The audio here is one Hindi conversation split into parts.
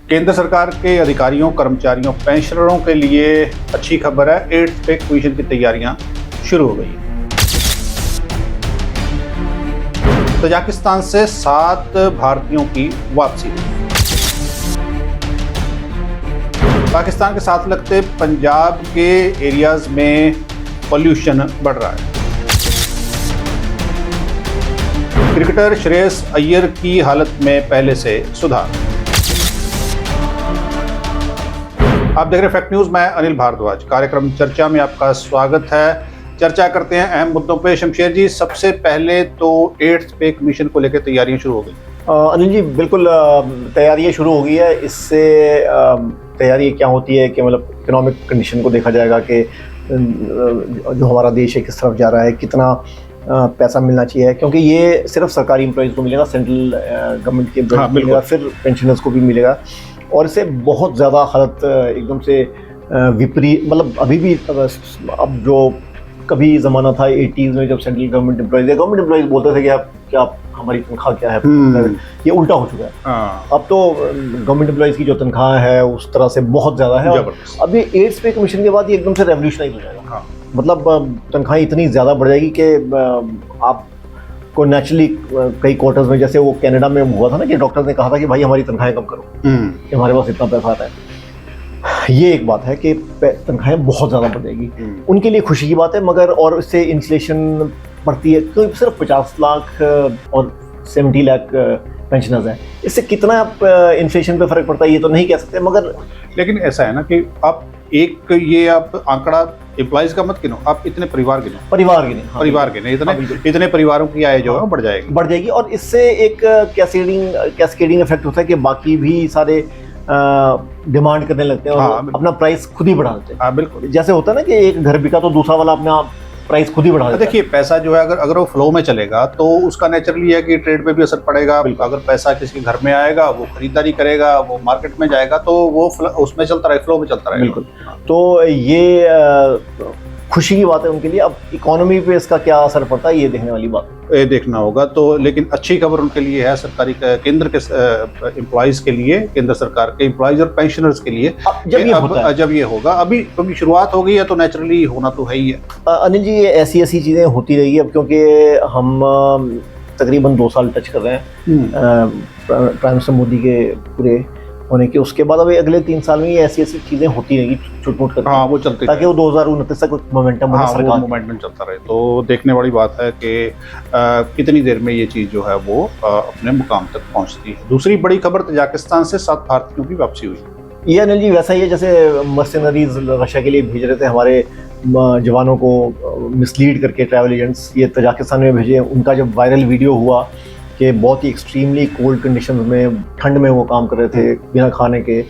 केंद्र सरकार के अधिकारियों, कर्मचारियों, पेंशनरों के लिए अच्छी खबर है। 8th पे कमीशन की तैयारियां शुरू हो गई हैं। तजाकिस्तान से 7 भारतीयों की वापसी। पाकिस्तान के साथ लगते पंजाब के एरियाज में पॉल्यूशन बढ़ रहा है। क्रिकेटर श्रेयस अय्यर की हालत में पहले से सुधार। आप देख रहे हैं फैक्ट न्यूज, मैं अनिल भारद्वाज। कार्यक्रम चर्चा में आपका स्वागत है। चर्चा करते हैं अहम मुद्दों पे। शमशेर जी, सबसे पहले तो 8th पे कमीशन को लेकर तैयारियां शुरू हो गई। अनिल जी, बिल्कुल तैयारियां शुरू हो गई है। इससे तैयारी क्या होती है कि मतलब इकोनॉमिक कंडीशन को देखा जाएगा कि जो हमारा देश है किस तरफ जा रहा है, कितना पैसा मिलना चाहिए, क्योंकि ये सिर्फ सरकारी एम्प्लॉइज़ को मिलेगा, सेंट्रल गवर्नमेंट के मिलेगा, फिर पेंशनर्स को भी मिलेगा। और इससे बहुत ज़्यादा हालत एकदम से विपरीत, मतलब अभी भी अब जो कभी ज़माना था 80s में जब सेंट्रल गवर्नमेंट एम्प्लॉइज़ बोलते थे कि आप हमारी तनख्वाह क्या है, ये उल्टा हो चुका है। अब तो गवर्नमेंट एम्प्लॉइज़ की जो तनख्वाह है उस तरह से बहुत ज़्यादा है। अब ये 8th पे कमीशन के बाद ये एकदम से रेवोल्यूशनाइज हो जाएगा। मतलब तनख्वाहें इतनी ज़्यादा बढ़ जाएगी कि आपको नेचुरली कई क्वार्टर्स में, जैसे वो कनाडा में हुआ था ना कि डॉक्टर्स ने कहा था कि भाई हमारी तनख्वाहें कम करो, कि हमारे पास इतना पैसा आता है। ये एक बात है कि तनख्वाहें बहुत ज़्यादा बढ़ जाएगी, उनके लिए खुशी की बात है। मगर और इससे इन्फ्लेशन बढ़ती है, तो सिर्फ 50 लाख और 70 लाख पेंशनर्स हैं, इससे कितना इन्फ्लेशन पे फ़र्क पड़ता है ये तो नहीं कह सकते। मगर लेकिन ऐसा है ना कि आप ये आप आंकड़ा एम्प्लॉइज का मत गिनो, आप इतने परिवार गिनो, परिवार गिने, इतने परिवारों की आय जो है बढ़ जाएगी। और इससे एक कैस्केडिंग इफेक्ट होता है कि बाकी भी सारे डिमांड करने लगते हैं और अपना प्राइस खुद ही बढ़ा देते हैं। हाँ, बिल्कुल। जैसे होता है ना कि एक घर बिका तो दूसरा वाला अपना प्राइस खुद ही बढ़ा देता है। देखिए, पैसा जो है अगर वो फ्लो में चलेगा तो उसका नेचुरली है कि ट्रेड पे भी असर पड़ेगा। अगर पैसा किसी के घर में आएगा, वो खरीदारी करेगा, वो मार्केट में जाएगा, तो वो उसमें चलता रहे, फ्लो में चलता रहेगा। बिल्कुल। तो ये खुशी की बात है उनके लिए। अब इकोनॉमी पे इसका क्या असर पड़ता है ये देखने वाली बात ये देखना होगा। तो लेकिन अच्छी खबर उनके लिए है, सरकारी केंद्र के एम्प्लॉइज के लिए, केंद्र सरकार के एम्प्लॉइज और पेंशनर्स के लिए। जब ये होगा, अभी क्योंकि शुरुआत हो गई है तो नेचुरली होना तो है ही है। अनिल जी, ये ऐसी चीज़ें होती रही है अब, क्योंकि हम तकरीबन 2 साल टच कर रहे हैं प्राइम मिनिस्टर मोदी के पूरे होने के। उसके बाद अभी अगले 3 साल में ये ऐसी चीजें होती रहेंगी छुट-मुट करके। हाँ, वो चलती, ताकि वो 2029 तक मोमेंटम मोमेंटम चलता रहे। तो देखने वाली बात है कि कितनी देर में ये चीज़ जो है वो अपने मुकाम तक पहुंचती है। दूसरी बड़ी खबर, तजाकिस्तान से 7 भारतीयों की वापसी हुई। ये अनिल जी वैसा ही है जैसे मर्सिनरीज रशिया के लिए भेज रहे थे हमारे जवानों को मिसलीड करके ट्रैवल एजेंट्स, ये तजाकिस्तान में भेजे। उनका जब वायरल वीडियो हुआ कि बहुत ही एक्सट्रीमली कोल्ड कंडीशंस में, ठंड में वो काम कर रहे थे बिना खाने के,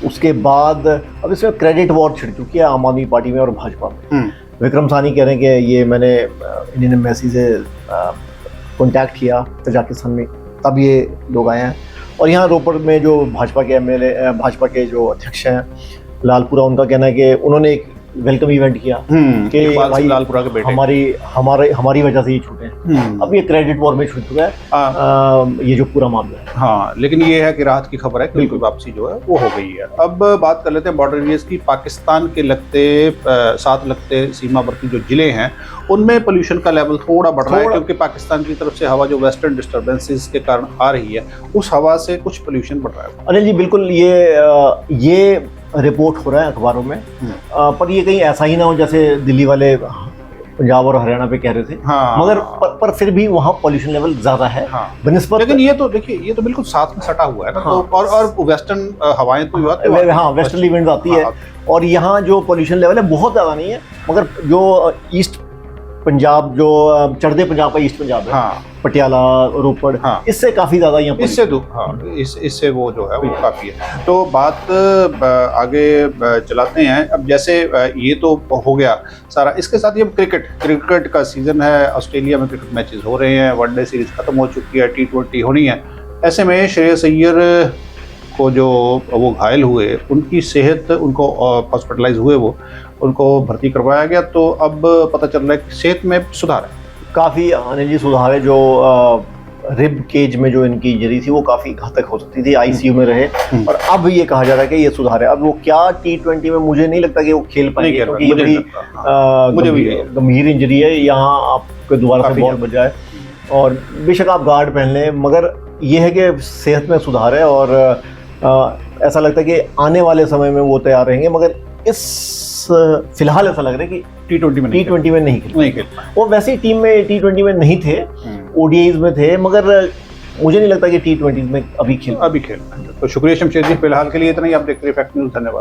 उसके बाद अब इसमें क्रेडिट वॉर छिड़ चुकी है आम आदमी पार्टी में और भाजपा में। विक्रम सानी कह रहे हैं कि ये मैंने इंडियन एम्बेसी से कॉन्टैक्ट किया तजाकिस्तान में, तब ये लोग आए हैं। और यहाँ रोपड़ में जो भाजपा के जो अध्यक्ष हैं लालपुरा, उनका कहना है कि उन्होंने एक वेलकम इवेंट किया कि भाई लालपुरा के बेटे हमारी वजह से ये छूटे हैं। अब ये क्रेडिट वॉर में छूट चुका है ये जो पूरा मामला है। हाँ, लेकिन ये है कि राहत की खबर है, बिल्कुल वापसी जो है वो हो गई है। अब बात कर लेते हैं बॉर्डर एरियाज की। पाकिस्तान के साथ लगते सीमावर्ती जो जिले हैं उनमें पोल्यूशन का लेवल थोड़ा बढ़ रहा है, क्योंकि पाकिस्तान की तरफ से हवा जो वेस्टर्न डिस्टर्बेंसेस के कारण आ रही है, उस हवा से कुछ पोल्यूशन बढ़ रहा है। अनिल जी, बिल्कुल ये रिपोर्ट हो रहा है अखबारों में। पर ये कहीं ऐसा ही ना हो जैसे दिल्ली वाले पंजाब और हरियाणा पे कह रहे थे। हाँ, मगर पर फिर भी वहाँ पॉल्यूशन लेवल ज्यादा है। हाँ, बनिस्बत। लेकिन ये तो देखिए, ये तो बिल्कुल साथ में सटा हुआ है ना। हाँ, तो और वेस्टर्न हवाएं तो हाँ, वेस्टर्ली विंड आती है। और यहाँ जो पॉल्यूशन लेवल है बहुत ज्यादा नहीं है, मगर जो ईस्ट पंजाब, जो चढ़ते पंजाब का ईस्ट पंजाब है, हाँ, पटियाला, रोपड़, हाँ, इससे काफी ज्यादा यहाँ इससे वो जो है वो काफी है। तो बात आगे चलाते हैं। अब जैसे ये तो हो गया सारा, इसके साथ ये क्रिकेट का सीजन है। ऑस्ट्रेलिया में क्रिकेट मैचेस हो रहे हैं, वनडे सीरीज खत्म हो चुकी है, T20 होनी है। ऐसे में श्रेयस अय्यर को जो वो घायल हुए, उनकी सेहत, उनको हॉस्पिटलाइज हुए, वो उनको भर्ती करवाया गया। तो अब पता चल रहा है कि सेहत में सुधार है, काफ़ी अनिल जी सुधार है। जो रिब केज में जो इनकी इंजरी थी वो काफ़ी घातक हो सकती थी, आईसीयू में रहे। और अब ये कहा जा रहा है कि ये सुधार है। अब वो क्या T20 में मुझे नहीं लगता कि वो खेल पाएंगे, क्योंकि ये बड़ी गंभीर इंजरी है। यहाँ आपके दोबारा से बॉल बच जाए और बेशक आप गार्ड पहन लें, मगर ये है कि सेहत में सुधार है और ऐसा लगता है कि आने वाले समय में वो तैयार रहेंगे। मगर फिलहाल ऐसा लग रहा है कि T20 में नहीं खेल वो वैसे ही टीम में T20 में नहीं थे, ODIs में थे, मगर मुझे नहीं लगता कि T20 में अभी खेल। तो शुक्रिया शमशेर जी, फिलहाल के लिए इतना ही। आप देखते रहिए फैक्ट न्यूज़। धन्यवाद।